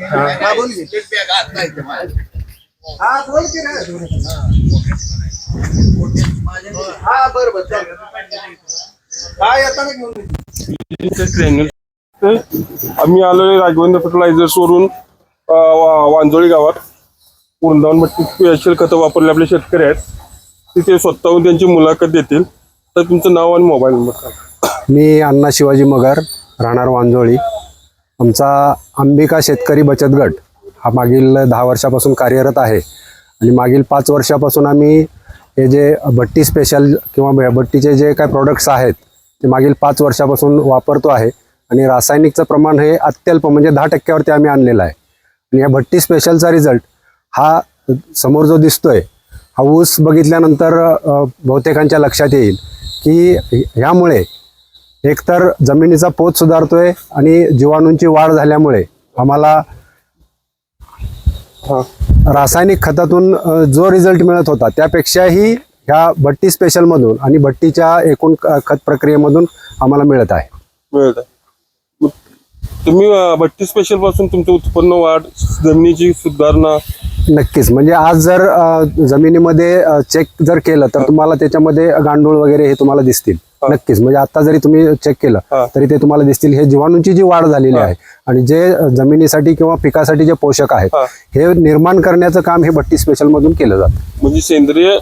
हा बोल की. हा बोल की रे. हा बरं बरं हा येताना घेऊन आम्ही आलोय राघवेंद्र फर्टिलायझर्स वरून वांजोळी गावात वृंदावन भट्टी स्पेशल खतं वापरले आपले शेतकरी आहेत. तिथे स्वतःहून त्यांची मुलाखत देतील. तर तुमचं नाव आणि मोबाईल नंबर सांगा. मी अण्णा शिवाजी मगर, राहणार वांजोळी. आमचा अंबिका शेतकरी बचत गट हा मागील 10 वर्षापासून कार्यरत आहे आणि मागील 5 वर्षापासून आम्ही हे जे भट्टी स्पेशल किंवा भट्टीचे जे काही प्रोडक्ट्स आहेत ते मागील 5 वर्षापासून वापरतो आहे आणि रासायनिकचं प्रमाण हे अत्यल्प म्हणजे 10% आम्ही आणलेलं आहे. आणि या भट्टी स्पेशलचा रिझल्ट हा समोर जो दिसतोय हा ऊस बघितल्यानंतर बहुतेकांच्या लक्षात येईल की ह्यामुळे एकतर जमिनीचा पोत सुधारतोय आणि जीवाणूंची वाढ झाल्यामुळे आम्हाला रासायनिक खतातून जो रिझल्ट मिळत होता त्यापेक्षाही ह्या भट्टी स्पेशलमधून आणि भट्टीच्या एकूण खत प्रक्रियेमधून आम्हाला मिळत आहे. तुम्ही भट्टी स्पेशल पासून तुमचं उत्पन्न वाढ, जमिनीची सुधारणा नक्कीच. म्हणजे आज जर जमिनीमध्ये चेक जर केलं तर तुम्हाला त्याच्यामध्ये गांडूळ वगैरे हे तुम्हाला दिसतील. नक्कीच. म्हणजे आता जरी तुम्ही चेक केलं तरी ते तुम्हाला दिसतील. हे जीवाणूंची जी वाढ झालेली आहे आणि जे जमिनीसाठी किंवा पिकासाठी जे पोषक आहेत हे निर्माण करण्याचं काम हे भट्टी स्पेशल मधून केलं जातं. म्हणजे सेंद्रिय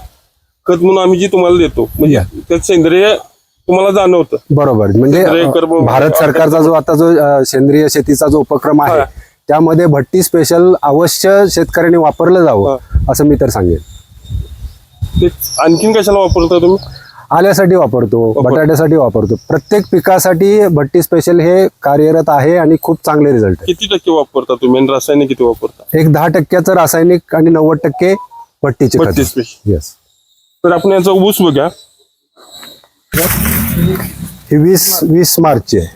खत म्हणून आम्ही जी तुम्हाला देतो म्हणजे त्यात सेंद्रिय तुम्हाला जाणवतं. बरोबर. म्हणजे भारत सरकारचा जो आता जो सेंद्रिय शेतीचा जो उपक्रम आहे त्यामध्ये भट्टी स्पेशल अवश्य शेतकऱ्यांनी वापरलं जावं असं मी तर सांगेन. आणखीन कशाला वापरता तुम्ही? आल्यासाठी वापरतो, बटाट्यासाठी वापरतो. प्रत्येक पिकासाठी भट्टी स्पेशल हे कार्यरत आहे आणि खूप चांगले रिझल्ट. किती टक्के वापरता तुम्ही आणि रासायनिक किती वापरता? एक 10% रासायनिक आणि 90% भट्टीचे भट्टी स्पेशल. येस. तर आपण याचा ऊस बघा. ही 20 मार्चची आहे.